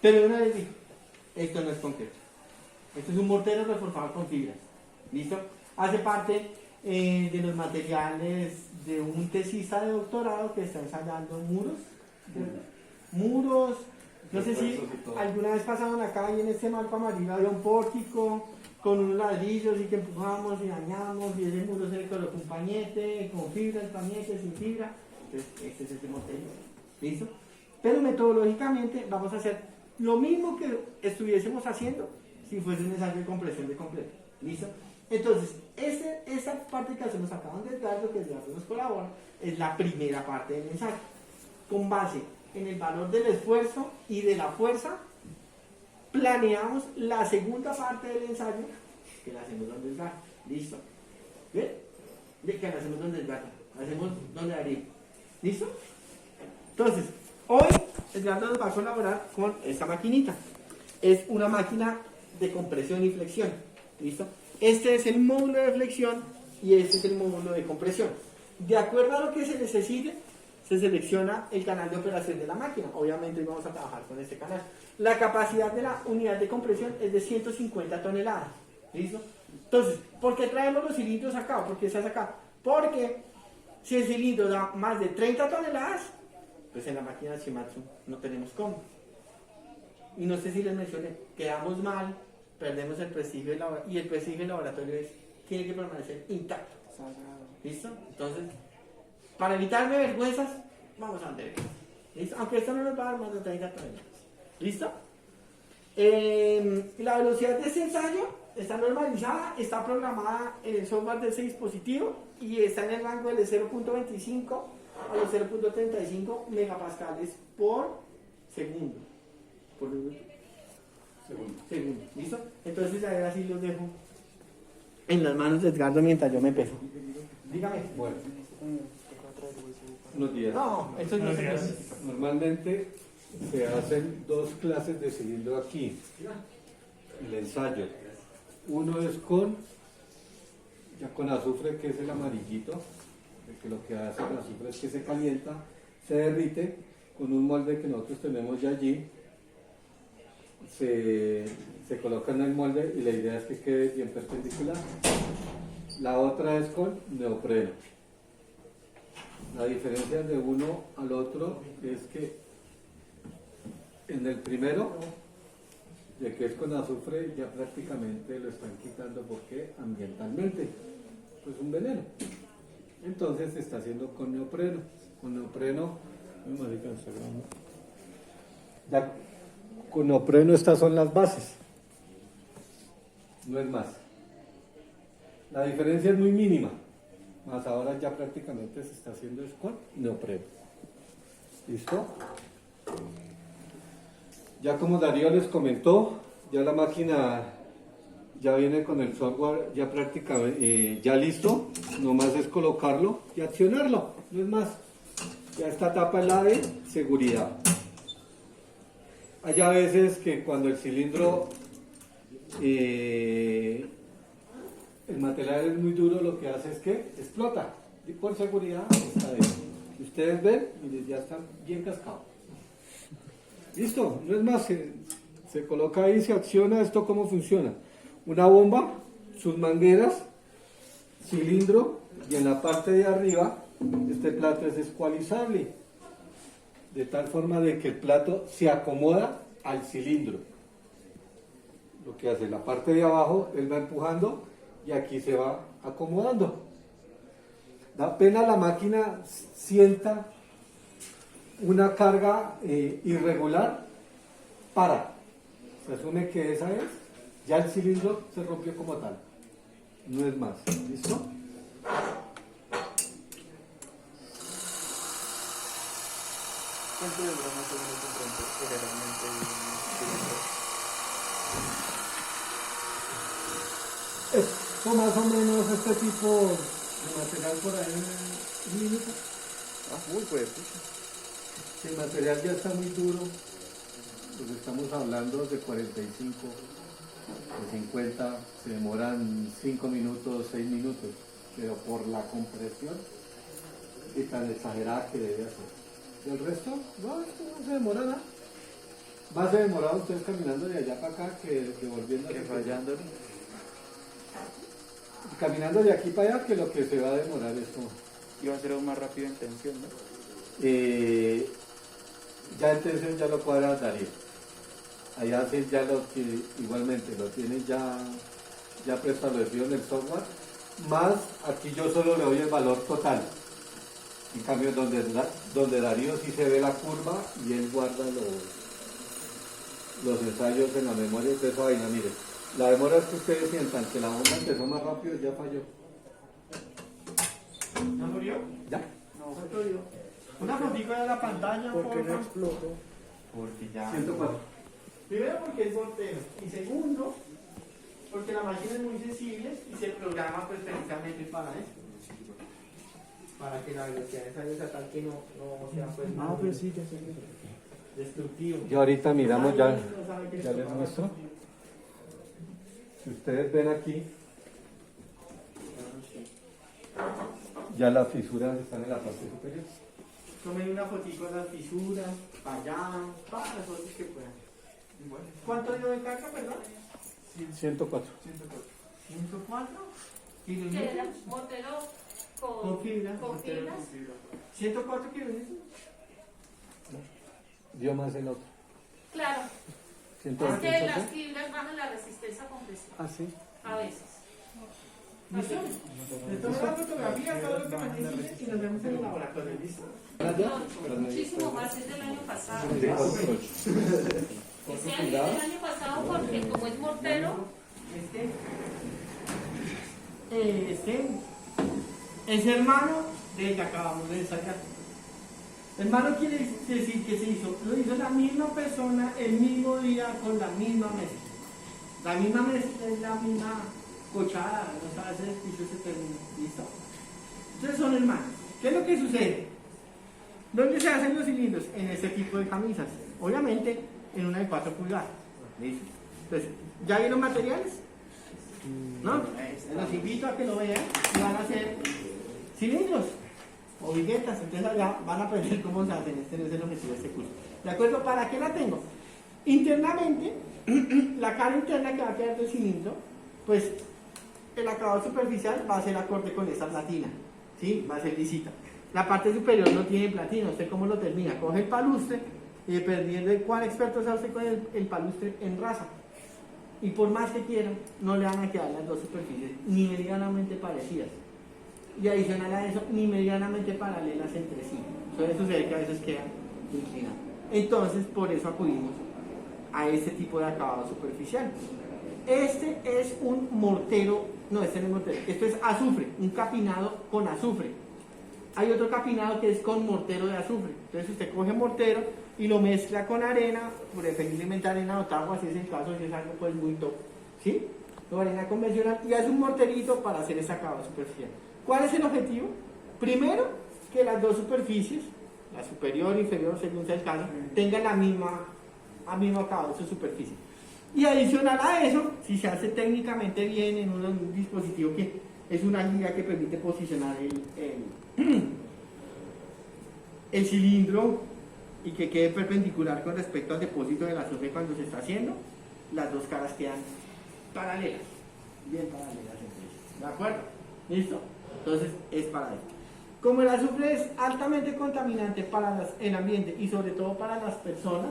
Pero una vez dije, esto no es concreto. Esto es un mortero reforzado con fibras. ¿Listo? Hace parte de los materiales de un tesista de doctorado que está ensayando muros. Muros. No sé si alguna vez pasaron acá y en este marco amarillo había un pórtico con unos ladrillos y que empujamos y dañamos y ese muro se le colocó un pañete con fibra, el pañete sin fibra. Entonces, este es este mortero. ¿Listo? Pero metodológicamente vamos a hacer lo mismo que estuviésemos haciendo si fuese un ensayo de compresión de completo. ¿Listo? Entonces, esa parte que hacemos acá donde Edgardo, que Edgardo nos colabora, es la primera parte del ensayo. Con base en el valor del esfuerzo y de la fuerza, planeamos la segunda parte del ensayo, que la hacemos donde Edgardo. ¿Listo? ¿Bien? Que la hacemos donde Edgardo. La hacemos donde Ariel. ¿Listo? Entonces, hoy Edgardo nos va a colaborar con esta maquinita. Es una máquina de compresión y flexión. ¿Listo? Este es el módulo de flexión y este es el módulo de compresión. De acuerdo a lo que se necesite, se selecciona el canal de operación de la máquina. Obviamente hoy vamos a trabajar con este canal. La capacidad de la unidad de compresión es de 150 toneladas. ¿Listo? Entonces, ¿por qué traemos los cilindros acá? ¿Por qué estás acá? Porque si el cilindro da más de 30 toneladas, pues en la máquina de Shimatsu no tenemos cómo. Y no sé si les mencioné, quedamos mal, perdemos el prestigio y el prestigio del laboratorio tiene que permanecer intacto. ¿Listo? Entonces, para evitarme vergüenzas, vamos a ver. ¿Listo? Aunque esto no nos va a dar más de 30 toneladas. ¿Listo? La velocidad de ese ensayo está normalizada, está programada en el software de ese dispositivo y está en el rango de 0.25 a los 0.35 megapascales por segundo. Por segundo. ¿Listo? Entonces ahora sí los dejo en las manos de Edgardo mientras yo me peso. Dígame. Bueno, unos días. No, eso no se hace. Normalmente se hacen dos clases de cilindro aquí. El ensayo. Uno es ya con azufre, que es el amarillito, que lo que hace el azufre es que se calienta, se derrite con un molde que nosotros tenemos ya allí. Se coloca en el molde y la idea es que quede bien perpendicular. La otra es con neopreno. La diferencia de uno al otro es que en el primero, de que es con azufre, ya prácticamente lo están quitando porque ambientalmente pues un veneno. Entonces se está haciendo con neopreno. Con neopreno, ya con neopreno estas son las bases, no es más. La diferencia es muy mínima, más ahora ya prácticamente se está haciendo es con neopreno. ¿Listo? Ya como Darío les comentó, ya la máquina ya viene con el software ya prácticamente ya listo, nomás es colocarlo y accionarlo, no es más. Ya esta etapa es la de seguridad. Hay a veces que cuando el cilindro, el material es muy duro, lo que hace es que explota. Y por seguridad está ahí. Si ustedes ven, miren, ya está bien cascado. Listo, no es más, se coloca ahí, se acciona. ¿Esto cómo funciona? Una bomba, sus mangueras, cilindro, y en la parte de arriba, este plato es escualizable, de tal forma de que el plato se acomoda al cilindro. Lo que hace la parte de abajo, él va empujando y aquí se va acomodando. Da pena la máquina sienta una carga irregular, para. Se asume que esa es, ya el cilindro se rompió como tal. No es más. ¿Listo? ¿Cuánto de broma se viene comprando generalmente Esto más o menos, este tipo de material por ahí en un minuto. uy, pues. Si el material ya está muy duro, pues estamos hablando de 45, de 50, se demoran 5 minutos, 6 minutos, pero por la compresión y tan exagerada que debe hacer. Del resto, no, esto no se demora nada. Más se demorado ustedes caminando de allá para acá que devolviendo. Que fallándole. Caminando de aquí para allá que lo que se va a demorar esto. Y va a ser aún más rápido en tensión, ¿no? Ya en tensión ya lo cuadra Darío. Allá hacen ya lo que igualmente lo tienen ya preestablecido en el software. Más aquí yo solo le doy el valor total. En cambio donde Darío sí se ve la curva y él guarda los ensayos en la memoria de esa vaina. Mire, la demora es que ustedes sientan que la onda empezó más rápido y ya falló. ¿Ya murió? Ya. No, se murió. Una fotico de la pantalla, ¿Por qué no porfa. explotó? Porque ya. 104. Primero porque es mortero. Y segundo, porque la máquina es muy sensible y se programa pues precisamente para eso. Para que la velocidad de ensayo sea tal que no sea pues muy Sí, ya sé. destructivo. Y ahorita miramos No ya sabe que les esto va a- muestro. Si ustedes ven aquí, ya las fisuras están en la parte superior. Tomen una fotico de las fisuras, para allá, todas las fotos que puedan. ¿Cuánto dio de carga, perdón? 104. 104 Que era kilómetros mortero con fibras. con fibras. 104 kilómetros. Dio más el otro. Claro, es que 128. las fibras bajan la resistencia a compresión, Ah, sí. a veces. ¿Listo? Les tomo la fotografía, todo lo que me necesiten y nos vemos en el laboratorio. ¿Listo? No, muchísimo más, es del año pasado. Ese año es del año pasado porque como es mortero, Este es hermano del que acabamos de ensayar. Hermano quiere decir que lo hizo la misma persona el mismo día con la misma mezcla. La misma mezcla es la misma cochada, no sabe hacer ese término. ¿Listo? Entonces son hermanos. ¿Qué es lo que sucede? ¿Dónde se hacen los cilindros? En este tipo de camisas. Obviamente en una de 4 pulgadas. ¿Listo? Entonces, ¿ya vieron materiales? ¿No? Los invito a que lo vean y van a hacer cilindros o viguetas. Entonces allá van a aprender cómo se hacen. Este no es el objetivo de este curso. ¿De acuerdo? ¿Para qué la tengo? Internamente, la cara interna que va a quedar del cilindro, pues el acabado superficial va a ser acorde con esta platina. ¿Sí? Va a ser lisita. La parte superior no tiene platina. ¿Usted cómo lo termina? Coge el palustre y dependiendo de cuán experto sea usted con el palustre en raza. Y por más que quieran, no le van a quedar las dos superficies ni medianamente parecidas. Y adicional a eso, ni medianamente paralelas entre sí. Suele suceder que a veces quedan inclinadas. Entonces, por eso acudimos a este tipo de acabado superficial. Este es un mortero, no, este no es mortero, esto es azufre, un capinado con azufre. Hay otro capinado que es con mortero de azufre. Entonces usted coge mortero y lo mezcla con arena, preferiblemente arena Ottawa, si es el caso, si es algo pues muy top, ¿sí? O arena convencional y hace un morterito para hacer ese acabado superficial. ¿Cuál es el objetivo? Primero, que las dos superficies, la superior e inferior, según sea el caso, tengan el mismo acabado de su superficie. Y adicional a eso, si se hace técnicamente bien en un dispositivo que es una liga que permite posicionar el cilindro y que quede perpendicular con respecto al depósito del azufre cuando se está haciendo, las dos caras quedan paralelas, bien paralelas entre ellas. ¿De acuerdo? ¿Listo? Entonces es para eso. Como el azufre es altamente contaminante para el ambiente y sobre todo para las personas,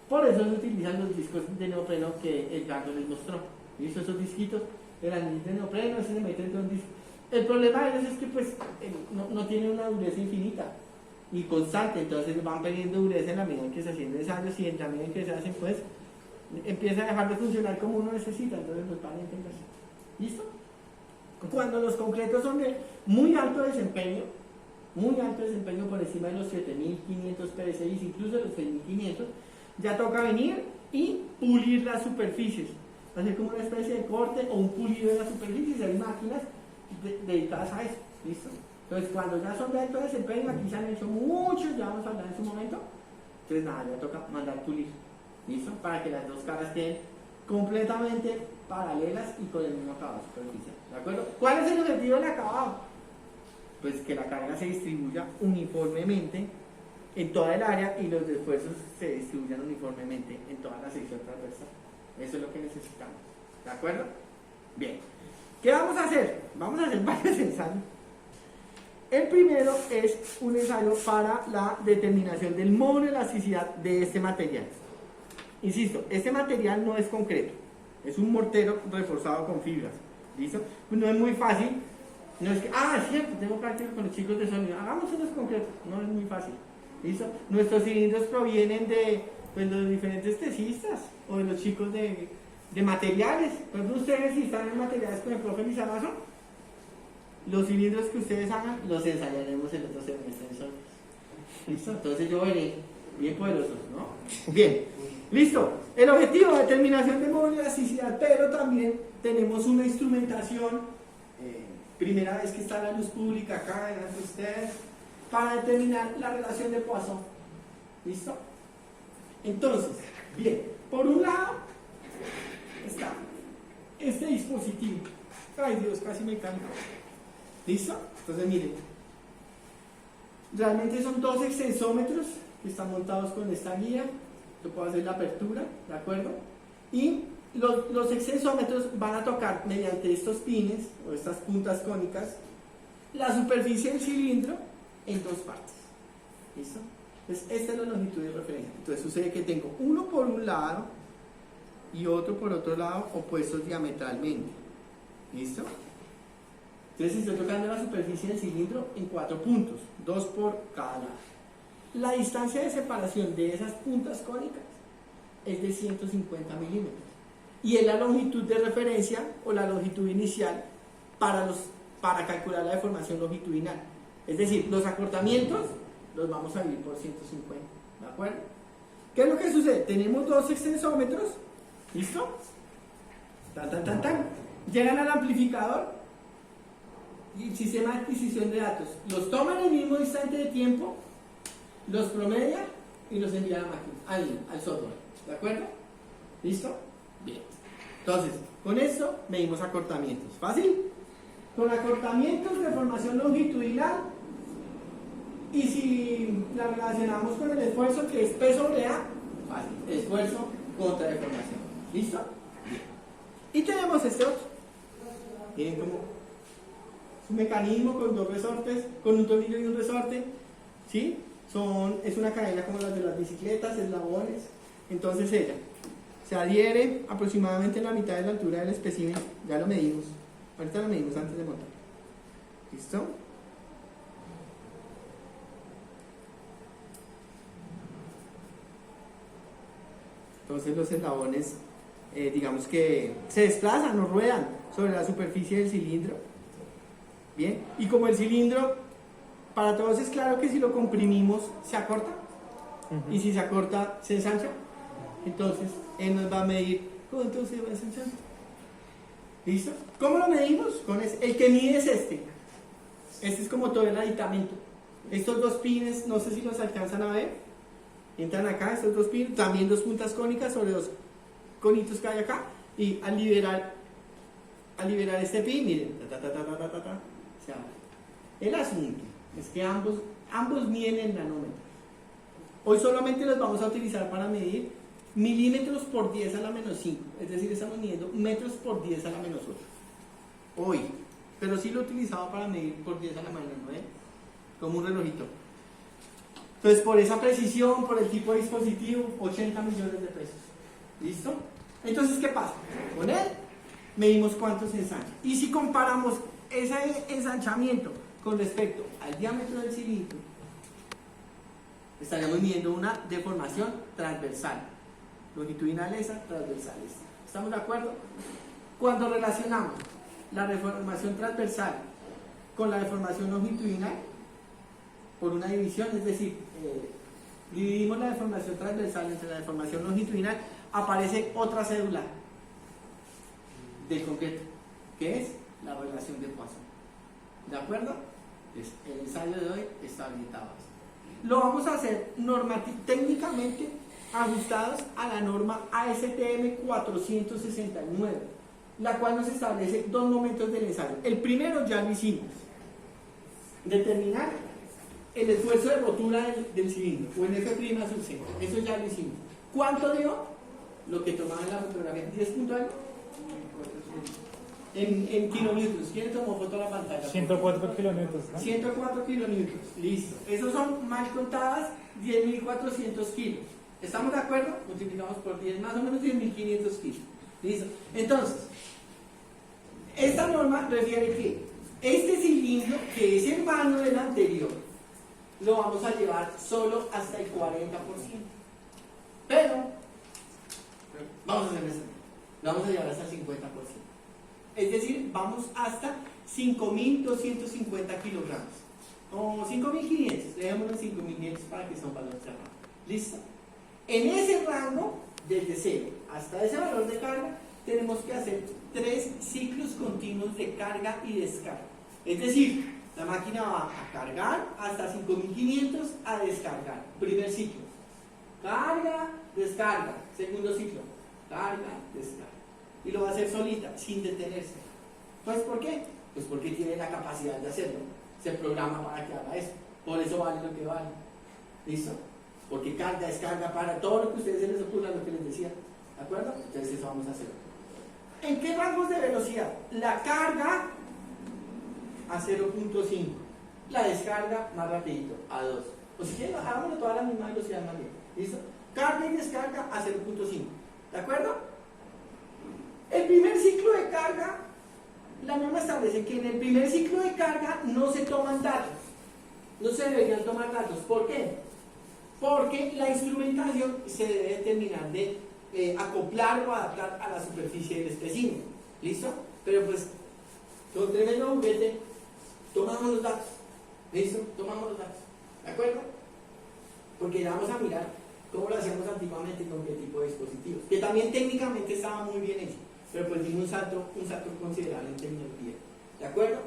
por eso se utilizan los discos de neopreno que Edgardo les mostró. ¿Listo? Esos disquitos el anillo de neopreno, ese se mete dentro de un disco. El problema de ellos es que pues no tiene una dureza infinita y constante, entonces van perdiendo dureza en la medida en que se hacen ensayos y en la medida en que se hacen pues empieza a dejar de funcionar como uno necesita, entonces los van a entender. ¿Listo? Cuando los concretos son de muy alto desempeño por encima de los 7500 PSI, incluso de los 6500, ya toca venir y pulir las superficies, hacer como una especie de corte o un pulido de las superficies. Hay máquinas dedicadas a eso. ¿Listo? Entonces cuando ya son de alto desempeño, aquí se han hecho muchos, ya vamos a hablar en su momento, entonces nada, ya toca mandar pulir. ¿Listo? Para que las dos caras queden completamente paralelas y con el mismo acabado superficial. ¿De acuerdo? ¿Cuál es el objetivo del acabado? Pues que la carga se distribuya uniformemente en toda el área y los esfuerzos se distribuyan uniformemente en toda la sección transversal. Eso es lo que necesitamos. ¿De acuerdo? Bien. ¿Qué vamos a hacer? Vamos a hacer varios ensayos. El primero es un ensayo para la determinación del módulo de elasticidad de este material. Insisto, este material no es concreto, es un mortero reforzado con fibras. ¿Listo? Pues no es muy fácil. No es que, es cierto, tengo práctica con los chicos de sonido. Hagamos unos concretos. No es muy fácil. ¿Listo? Nuestros cilindros provienen de los diferentes tesistas o de los chicos de materiales. Por ejemplo, ustedes si están en materiales con el profe Lizarazo, los cilindros que ustedes hagan los ensayaremos el otro semestre en Sonos. ¿Listo? Entonces yo veré bien poderosos, ¿no? Bien, listo. El objetivo, determinación de módulo de elasticidad, pero también tenemos una instrumentación, primera vez que está en la luz pública acá delante de ustedes, para determinar la relación de Poisson. ¿Listo? Entonces, bien, por un lado está este dispositivo. Ay Dios, casi me caigo. ¿Listo? Entonces miren, realmente son dos extensómetros que están montados con esta guía. Yo puedo hacer la apertura, ¿de acuerdo? Y los extensómetros van a tocar mediante estos pines o estas puntas cónicas la superficie del cilindro en dos partes. ¿Listo? Entonces esta es la longitud de referencia. Entonces sucede que tengo uno por un lado y otro por otro lado opuestos diametralmente. ¿Listo? Entonces estoy tocando la superficie del cilindro en 4 puntos, 2 por cada lado. La distancia de separación de esas puntas cónicas es de 150 milímetros y es la longitud de referencia o la longitud inicial para calcular la deformación longitudinal. Es decir, los acortamientos los vamos a dividir por 150, ¿de acuerdo? ¿Qué es lo que sucede? Tenemos dos extensómetros, ¿listo? Llegan al amplificador y el sistema de adquisición de datos los toma en el mismo instante de tiempo, los promedia y los envía a la máquina, al software, ¿de acuerdo? ¿Listo? Bien. Entonces, con esto medimos acortamientos. ¿Fácil? Con acortamientos de formación longitudinal, y si la relacionamos con el esfuerzo que es P sobre A, fácil, esfuerzo contra deformación. ¿Listo? Bien. Y tenemos este otro. Miren cómo es un mecanismo con dos resortes, con un tornillo y un resorte, ¿sí? Es una cadena como las de las bicicletas, eslabones. Entonces ella se adhiere aproximadamente en la mitad de la altura del espécimen. Ya lo medimos. Ahorita lo medimos antes de montar. ¿Listo? Entonces los eslabones, digamos que se desplazan o ruedan sobre la superficie del cilindro. Bien, y como el cilindro, para todos es claro que si lo comprimimos se acorta, y si se acorta se ensancha. Entonces él nos va a medir cuánto se va ensanchando. ¿Listo? ¿Cómo lo medimos? Con el que mide es este. Este es como todo el aditamento. Estos dos pines, no sé si los alcanzan a ver. Entran acá, estos dos pines, también dos puntas cónicas sobre los conitos que hay acá. Y al liberar este pin, miren, se abre. El asunto es que ambos miden en nanómetros. Hoy solamente los vamos a utilizar para medir milímetros por 10 a la menos 5. Es decir, estamos midiendo metros por 10 a la menos 8. Hoy. Pero sí lo he utilizado para medir por 10 a la menos 9. Como un relojito. Entonces, por esa precisión, por el tipo de dispositivo, 80 millones de pesos. ¿Listo? Entonces, ¿qué pasa? Con él medimos cuánto se ensancha. Y si comparamos ese ensanchamiento con respecto al diámetro del cilindro, estaríamos midiendo una deformación transversal. Longitudinal esa, transversal esta. ¿Estamos de acuerdo? Cuando relacionamos la deformación transversal con la deformación longitudinal, por una división, es decir, dividimos la deformación transversal entre la deformación longitudinal, aparece otra cédula del concreto, que es la relación de Poisson. ¿De acuerdo? Entonces, el ensayo de hoy está habilitado. Lo vamos a hacer técnicamente ajustados a la norma ASTM 469, la cual nos establece dos momentos del ensayo. El primero ya lo hicimos, determinar el esfuerzo de rotura del cilindro, o en F' sub C. Eso ya lo hicimos. ¿Cuánto dio? Lo que tomaba en la fotografía. ¿10 punto algo? En kilonewtons. ¿Quién tomó foto a la pantalla? 104 kilómetros, ¿no? 104 kilonewtons. Listo. Esos son mal contadas 10.400 kilos. ¿Estamos de acuerdo? Multiplicamos por 10, más o menos 10.500 kilos. Listo. Entonces, esta norma refiere que este cilindro, que es hermano del anterior, lo vamos a llevar solo hasta el 40%. Pero, vamos a hacer eso. Lo vamos a llevar hasta el 50%. Es decir, vamos hasta 5.250 kilogramos. O 5.500. Dejémoslo en 5.500 para que sea un valor cerrado. ¿Listo? En ese rango, desde 0 hasta ese valor de carga, tenemos que hacer 3 ciclos continuos de carga y descarga. Es decir, la máquina va a cargar hasta 5.500 a descargar. Primer ciclo. Carga, descarga. Segundo ciclo. Carga, descarga. Y lo va a hacer solita, sin detenerse. Pues, ¿por qué? Pues porque tiene la capacidad de hacerlo. Se programa para que haga eso. Por eso vale lo que vale. ¿Listo? Porque carga, descarga, para todo lo que a ustedes se les ocurra, lo que les decía. ¿De acuerdo? Entonces eso vamos a hacer. ¿En qué rangos de velocidad? La carga a 0.5. La descarga más rapidito, a 2. O si quieren, hagámoslo toda a la misma velocidad más bien. ¿Listo? Carga y descarga a 0.5. ¿De acuerdo? El primer ciclo de carga, la norma establece que en el primer ciclo de carga no se toman datos. No se deberían tomar datos. ¿Por qué? Porque la instrumentación se debe terminar de acoplar o adaptar a la superficie del espécimen. ¿Listo? Pero pues, con tremendo juguete, tomamos los datos. ¿Listo? Tomamos los datos. ¿De acuerdo? Porque ya vamos a mirar cómo lo hacíamos antiguamente y con qué tipo de dispositivos. Que también técnicamente estaba muy bien hecho. Pero pues dimos un salto considerable en tecnología. ¿De acuerdo?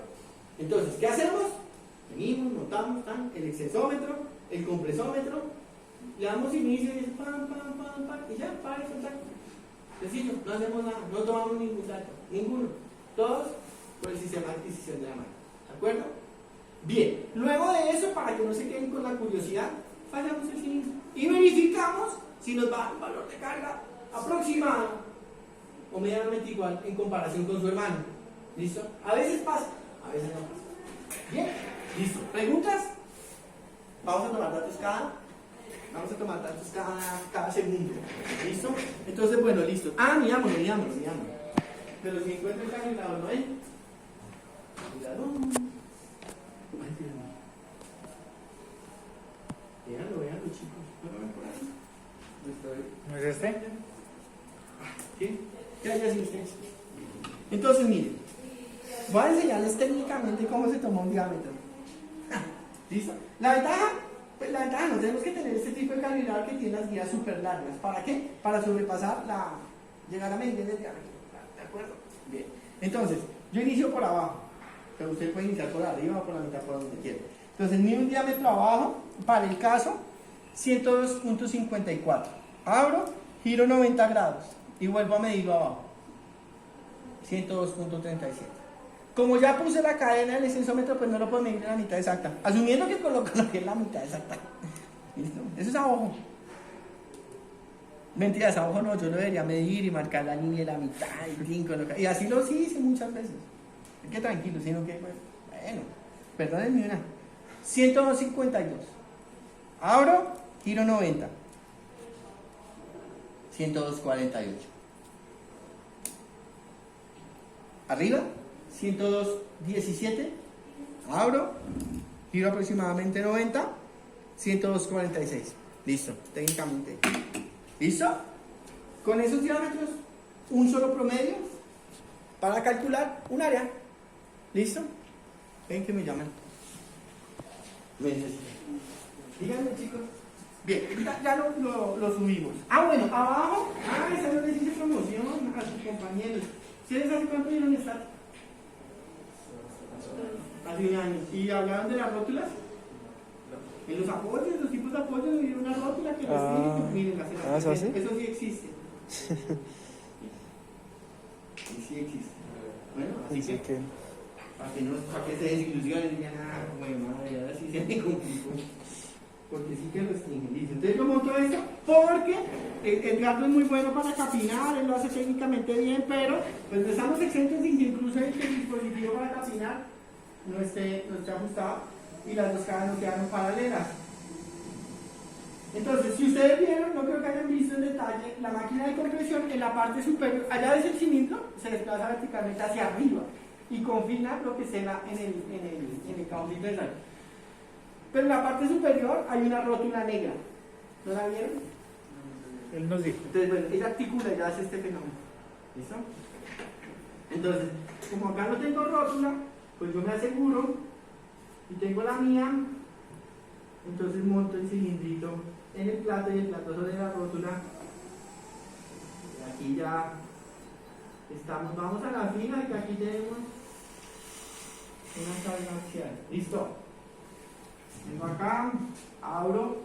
Entonces, ¿qué hacemos? Venimos, notamos el excersómetro, el compresómetro, le damos inicio y es pam, y ya, para el contacto. Sencillo, no hacemos nada, no tomamos ningún dato, ninguno. Todos por el sistema de adquisición de la máquina. ¿De acuerdo? Bien, luego de eso, para que no se queden con la curiosidad, fallamos el cilindro y verificamos si nos va el valor de carga aproximado o medianamente igual en comparación con su hermano. ¿Listo? A veces pasa, a veces no pasa. Bien, listo. ¿Preguntas? Vamos a tomar datos cada segundo. ¿Listo? Entonces, bueno, listo. Mirámoslo. Pero si encuentro el calculador, ¿no ven? Cuidado. Véanlo, chicos. ¿No ven por ahí? ¿No es este? ¿Sí? ¿Qué hay así ustedes? Entonces, miren, voy a enseñarles técnicamente cómo se toma un diámetro. ¿Listo? La ventaja, no tenemos que tener este tipo de calibrador que tiene las guías súper largas. ¿Para qué? Para sobrepasar llegar a medir el diámetro. ¿De acuerdo? Bien. Entonces, yo inicio por abajo, pero usted puede iniciar por arriba o por la mitad, por donde quiera. Entonces, mido un diámetro abajo, para el caso, 102.54. Abro, giro 90 grados y vuelvo a medirlo abajo. 102.37. Como ya puse la cadena del extensómetro, pues no lo puedo medir en la mitad exacta. Asumiendo que coloco lo que es la mitad exacta. ¿Listo? Eso es a ojo. Mentiras, a ojo no, yo lo debería medir y marcar la línea de la mitad y así lo hice muchas veces. Es que tranquilo, sino que, bueno, perdónenme una. 102.52. Abro, giro 90. 102.48. Arriba, 102.17. Abro, giro aproximadamente 90. 102.46. Listo, técnicamente. ¿Listo? Con esos diámetros, un solo promedio para calcular un área. ¿Listo? Ven que me llaman. Me necesitan. Díganme, chicos. Bien, ya lo subimos. Bueno, abajo. Esa no les hice promoción a sus compañeros. ¿Ustedes hace cuánto vieron estar? Hace un año. ¿Y hablaban de las rótulas? En los apoyos, los tipos de apoyos, hay una rótula que miren, ¿eso sí? Eso sí existe. Sí existe. Bueno, así que para que se desilusionen y digan, bueno, madre, ahora sí se me complicó. Porque sí que lo extingue. Listo. Entonces yo monto esto porque Edgardo es muy bueno para capinar, él lo hace técnicamente bien, pero pues no estamos exentos de que incluso el dispositivo para capinar no esté ajustado y las dos caras no quedaron paralelas. Entonces, si ustedes vieron, no creo que hayan visto en detalle, la máquina de compresión en la parte superior, allá ves el cilindro, se desplaza verticalmente hacia arriba y confina lo que esté en el cajoncito de sal. Pero en la parte superior hay una rótula negra. ¿No la vieron? Él nos dijo. Entonces, bueno, ella articula y hace este fenómeno. ¿Listo? Entonces, como acá no tengo rótula, pues yo me aseguro y tengo la mía, entonces monto el cilindrito en el plato y el plato sobre la rótula. Y aquí ya estamos, vamos a la fila, que aquí tenemos una carga axial. ¿Listo? Vengo acá, abro,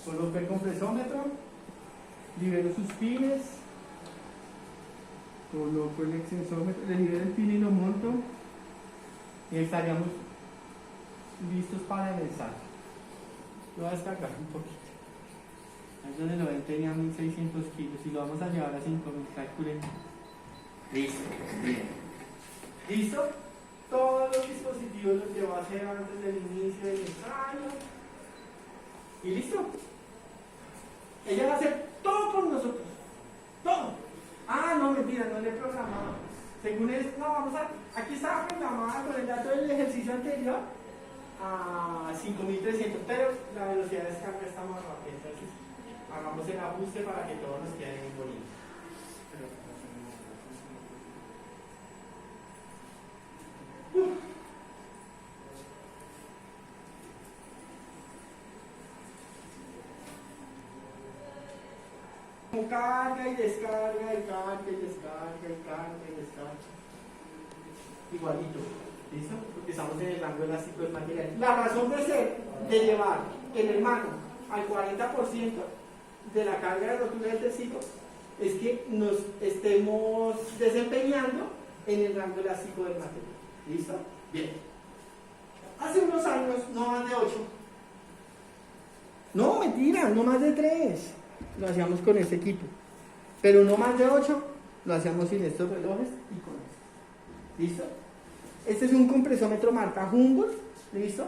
coloco el compresómetro, libero sus pines, coloco el extensómetro, le libero el pin y lo monto y estaríamos listos para el ensayo. Lo voy a destacar un poquito. Ahí donde lo ven tenía 1600 kilos y lo vamos a llevar a 5000, calculen. Listo, bien. ¿Listo? Todos los dispositivos los llevo a hacer antes del inicio del ensayo. ¿Y listo? Ella va a hacer todo por nosotros. Todo. No, mentira, no le he programado. Según él, no, aquí estaba programada con el dato del ejercicio anterior a 5300, pero la velocidad de descarga está más rápida. Entonces, hagamos el ajuste para que todo nos quede bien bonito. Carga y descarga, y carga y descarga, y carga y descarga. Igualito, ¿listo? Porque estamos en el rango elástico del material. La razón de ser, de llevar el hermano al 40% de la carga de rotura del tecido, es que nos estemos desempeñando en el rango elástico del material. ¿Listo? Bien. Hace unos años, no más de 8. No, mentira, no más de 3. Lo hacíamos con este equipo. Pero no más de 8, lo hacíamos sin estos relojes y con esto. ¿Listo? Este es un compresómetro marca Humboldt. ¿Listo?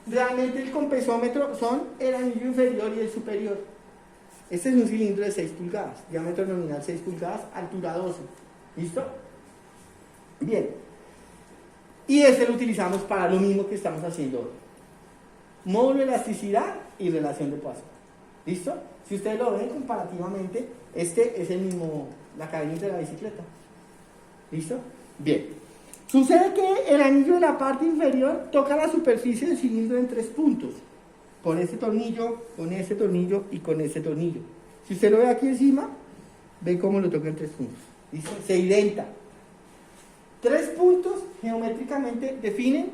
Realmente el compresómetro son el anillo inferior y el superior. Este es un cilindro de 6 pulgadas, diámetro nominal 6 pulgadas, altura 12. ¿Listo? Bien. Y este lo utilizamos para lo mismo que estamos haciendo hoy. Módulo de elasticidad y relación de Poisson. ¿Listo? Si ustedes lo ven comparativamente, este es el mismo, la cadenita de la bicicleta. ¿Listo? Bien. Sucede que el anillo de la parte inferior toca la superficie del cilindro en 3 puntos. Con este tornillo, con este tornillo y con este tornillo. Si usted lo ve aquí encima, ve cómo lo toca en 3 puntos. ¿Listo? Se identa. 3 puntos geométricamente definen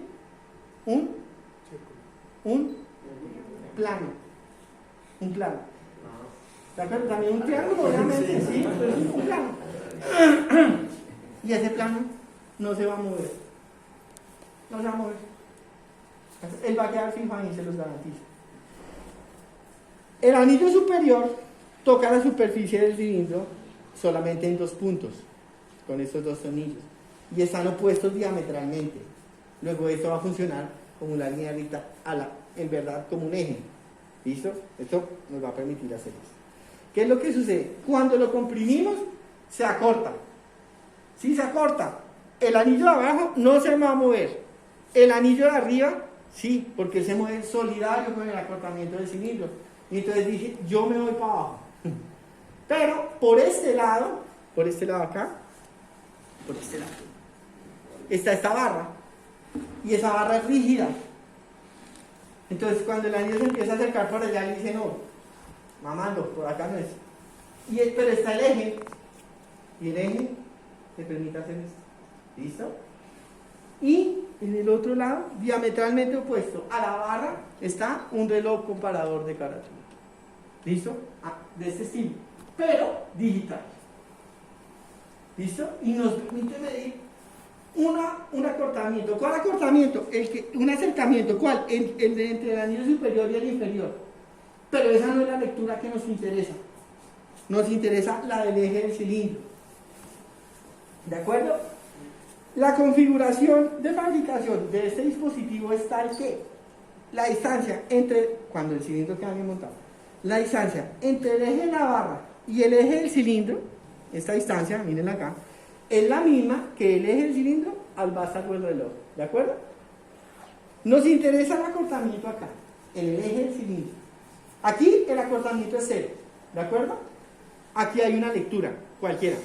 un plano. Un plano. ¿De acuerdo? También un triángulo, obviamente, sí, pero es un plano. Y ese plano no se va a mover. No se va a mover. Él va a quedar fijo ahí, se los garantizo. El anillo superior toca la superficie del cilindro solamente en 2 puntos, con estos 2 tornillos, y están opuestos diametralmente. Luego esto va a funcionar como una línea recta, en verdad como un eje. ¿Listo? Esto nos va a permitir hacer esto. ¿Qué es lo que sucede? Cuando lo comprimimos, se acorta. Si se acorta, el anillo de abajo no se va a mover. El anillo de arriba, sí, porque se mueve solidario con el acortamiento del cilindro. Y entonces dije, yo me voy para abajo. Pero por este lado acá, por este lado, está esta barra. Y esa barra es rígida. Entonces cuando el anillo se empieza a acercar por allá, le dice, no, mamando, por acá no es. Pero está el eje. Y el eje te permite hacer esto. ¿Listo? Y en el otro lado, diametralmente opuesto a la barra, está un reloj comparador de carátula. ¿Listo? De este estilo, pero digital. ¿Listo? Y nos permite medir un acortamiento. ¿Cuál acortamiento? Un acercamiento. ¿Cuál? El de entre el anillo superior y el inferior. Pero esa no es la lectura que nos interesa. Nos interesa la del eje del cilindro. ¿De acuerdo? La configuración de fabricación de este dispositivo es tal que la distancia entre, cuando el cilindro queda bien montado, la distancia entre el eje de la barra y el eje del cilindro, esta distancia, miren acá, es la misma que el eje del cilindro al vástago del reloj. ¿De acuerdo? Nos interesa el acortamiento acá, en el eje del cilindro. Aquí el acortamiento es 0. ¿De acuerdo? Aquí hay una lectura, cualquiera,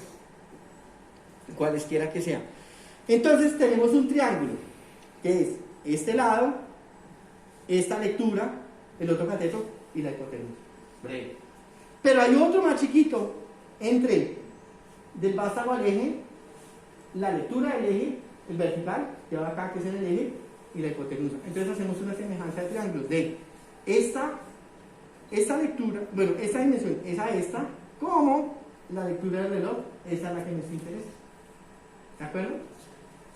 cualesquiera que sea. Entonces tenemos un triángulo, que es este lado, esta lectura, el otro cateto y la hipotenusa. Breve. Pero hay otro más chiquito, entre del vástago al eje, la lectura del eje, el vertical, que va acá, que es en el eje, y la hipotenusa. Entonces hacemos una semejanza de triángulos de esta lectura, bueno, esta dimensión es a esta, como la lectura del reloj, esa es la que nos interesa. ¿De acuerdo?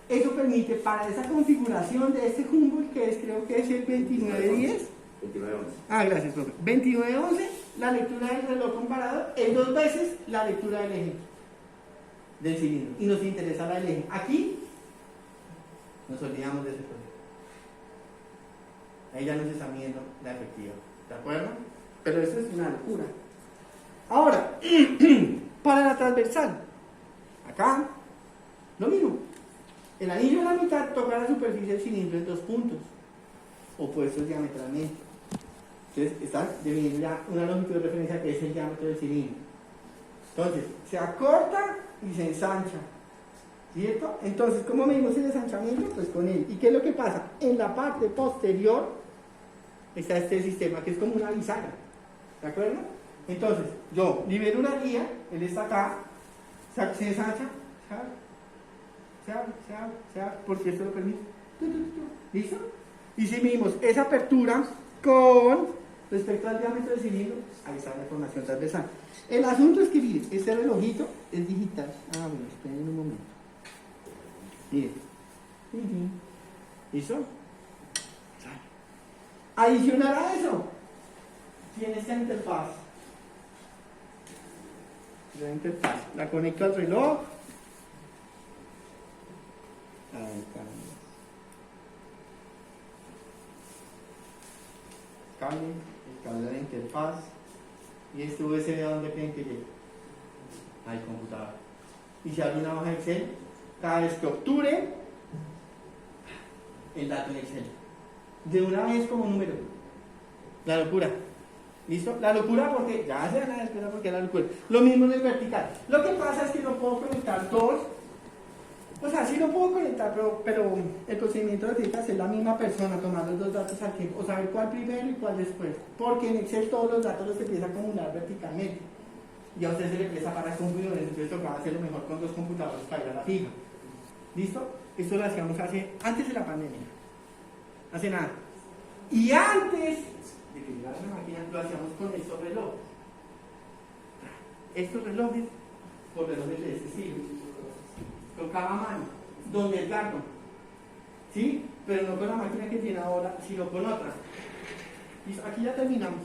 Eso permite para esa configuración de este Humboldt, que es, creo que es el 2910. 2911. Ah, gracias, profe. 2911, la lectura del reloj comparado es 2 veces la lectura del eje del cilindro. Y nos interesa la del eje. Aquí nos olvidamos de ese problema. Ahí ya nos está midiendo la efectiva. ¿De acuerdo? Pero eso es una locura. Ahora, para la transversal, acá, lo mismo. El anillo en la mitad toca la superficie del cilindro en 2 puntos, opuestos diametralmente. Entonces, está definiendo ya una longitud de referencia que es el diámetro del cilindro. Entonces, se acorta y se ensancha. ¿Cierto? Entonces, ¿cómo medimos el ensanchamiento? Pues con él. ¿Y qué es lo que pasa? En la parte posterior está este sistema que es como una bisagra. ¿De acuerdo? Entonces, yo libero una guía, él está acá, se ensancha, se abre, porque esto lo permite. ¿Listo? Y si medimos esa apertura con respecto al diámetro del cilindro, ahí está la información transversal. El asunto es que, miren, este relojito es digital. Ah, bueno, esperen un momento. Miren. ¿Listo? Adicional a eso, tiene esta interfaz. La interfaz la conecto al reloj. El cable de la interfaz. Y este USB, ¿a dónde creen que llega? Al computador. Y se abre una hoja Excel cada vez que obture el dato en Excel. De una vez como número. La locura. ¿Listo? La locura porque ya se van a despegar porque es la locura. Lo mismo en el vertical. Lo que pasa es que no puedo conectar dos. O sea, sí lo puedo conectar, pero el procedimiento tiene que hacer la misma persona, tomar los 2 datos al tiempo, o saber cuál primero y cuál después. Porque en Excel todos los datos los empieza a acumular verticalmente. Y a usted se le empieza para computadores, entonces tocaba hacerlo mejor con 2 computadores para ir a la fija. ¿Listo? Esto lo hacíamos antes de la pandemia. Hace nada. Y antes de que llegara la máquina, lo hacíamos con estos relojes. Estos relojes, por relojes de este estilo. Tocaba a mano, donde el carro, ¿sí? Pero no con la máquina que tiene ahora, sino con otra. Y aquí ya terminamos.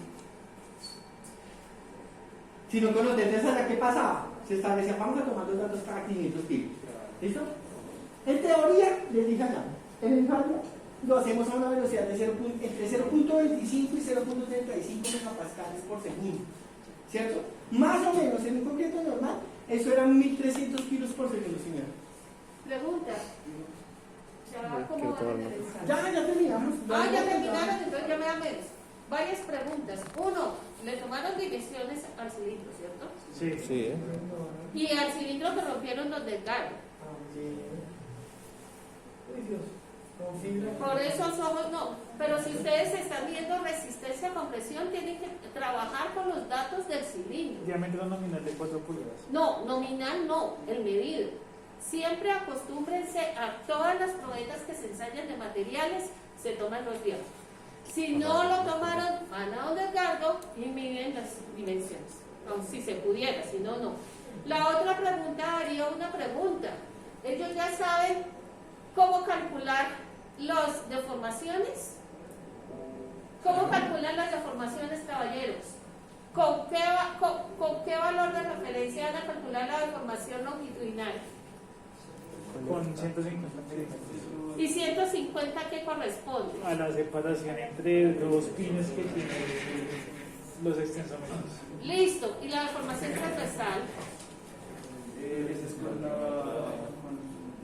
Sino con los de esa, ¿qué pasaba? Se establecía, vamos a tomar los datos cada 500 kilos. ¿Listo? En teoría, les dije allá, en el hardware lo hacemos a una velocidad de entre 0.25 y 0.35 megapascales por segundo. ¿Cierto? Más o menos, en un concreto normal, eso eran 1300 kilos por segundo, señor. Pregunta. Ya, ¿cómo van a regresar? Ya terminamos. Ya terminaron, entonces ya me dan menos. Varias preguntas. Uno, le tomaron dimensiones al cilindro, ¿cierto? Sí. Y al cilindro que rompieron los del gallo. Por esos ojos no. Pero si ustedes están viendo resistencia a compresión, tienen que trabajar con los datos del cilindro. Diámetro nominal de 4 pulgadas. No, nominal no, el medido. Siempre acostúmbrense a todas las probetas que se ensayan de materiales, se toman los diámetros. Si no lo tomaron, van a donde Edgardo y miden las dimensiones. Si se pudiera, si no, no. La otra pregunta haría una pregunta. Ellos ya saben cómo calcular las deformaciones. ¿Cómo calculan las deformaciones, caballeros? ¿Con qué valor de referencia van a calcular la deformación longitudinal? Con 150 milímetros. ¿Y 150 qué corresponde? A la separación entre dos pines que tienen los extensómetros. Listo. ¿Y la deformación transversal?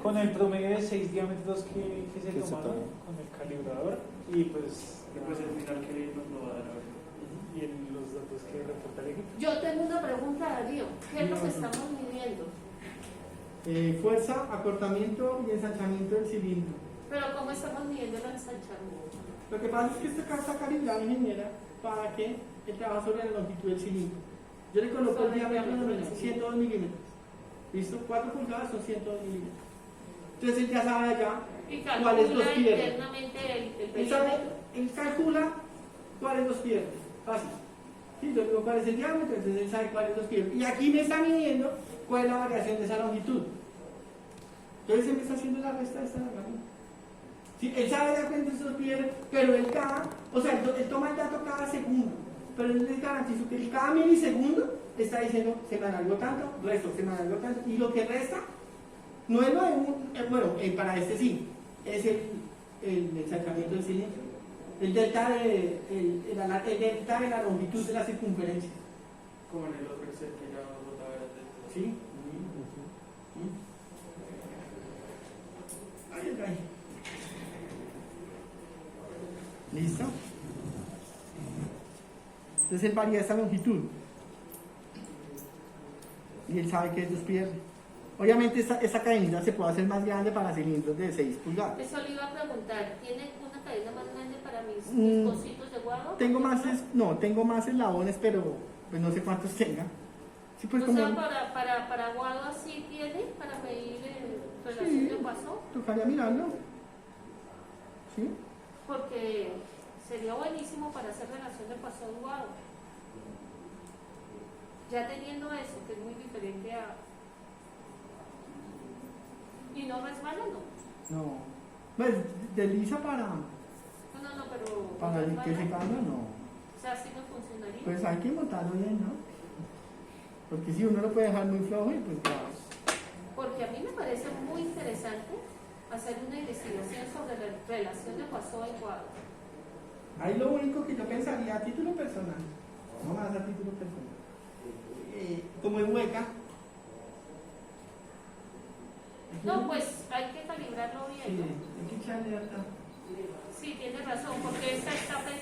Con el promedio de 6 diámetros que se tomaron con el calibrador y pues el final que nos lo va a dar. y en los datos que reporta el equipo. Yo tengo una pregunta, Darío. ¿Qué es lo que estamos midiendo? Fuerza, acortamiento y ensanchamiento del cilindro. Pero ¿cómo estamos midiendo el ensanchamiento? Lo que pasa es que esta carta está calibrada, ingeniera, para que él trabaje sobre la longitud del cilindro. Yo le coloco el diámetro de 102 milímetros. ¿Listo? 4 pulgadas son 102 milímetros. Entonces él ya sabe allá Y cuáles dos calcula pierden. internamente el Él, sabe, perímetro. él calcula cuáles dos pierden. Fácil. ¿Sí? Yo digo cuál es el diámetro, entonces él sabe cuáles dos pierden. Y aquí me está midiendo cuál es la variación de esa longitud. Entonces él me está haciendo la resta de esta herramienta. Sí, él sabe ya cuántos dos pierden, pero él él toma el dato cada segundo. Pero él les garantizo que cada milisegundo está diciendo se me alargó tanto, resto, se me alargó tanto. Y lo que resta no es lo de para este sí, es el ensanchamiento del cilindro. El delta de la longitud de la circunferencia. Como en el otro Excel que ya vamos a ver antes. ¿Sí? Ahí está. ¿Listo? Entonces él varía esta longitud. Y él sabe que ellos pierden. Obviamente esta cadena se puede hacer más grande para cilindros de 6 pulgadas. Eso le iba a preguntar. ¿Tiene una cadena más grande para mis cositos de guagua? Tengo más eslabones, pero pues no sé cuántos tenga. Sí, pues O como sea, para guagua sí tiene, para medir relación de paso, tocaría mirarlo. ¿Sí? porque sería buenísimo para hacer relación de paso de guagua. Ya teniendo eso, que es muy diferente a... Y no resbala, no. No. Pues desliza para Pero... el que se cambia, no. O sea, así no funcionaría. Pues hay que montarlo bien, ¿no? Porque si uno lo puede dejar muy flojo y pues ya. Porque a mí me parece muy interesante hacer una investigación sobre la relación de paso y cuadro. Ahí lo único que yo pensaría a título personal, no más a título personal, como es hueca. No, pues hay que calibrarlo Sí, bien, ¿no? hay que echarle harta. Sí, tiene razón, porque esta está pensando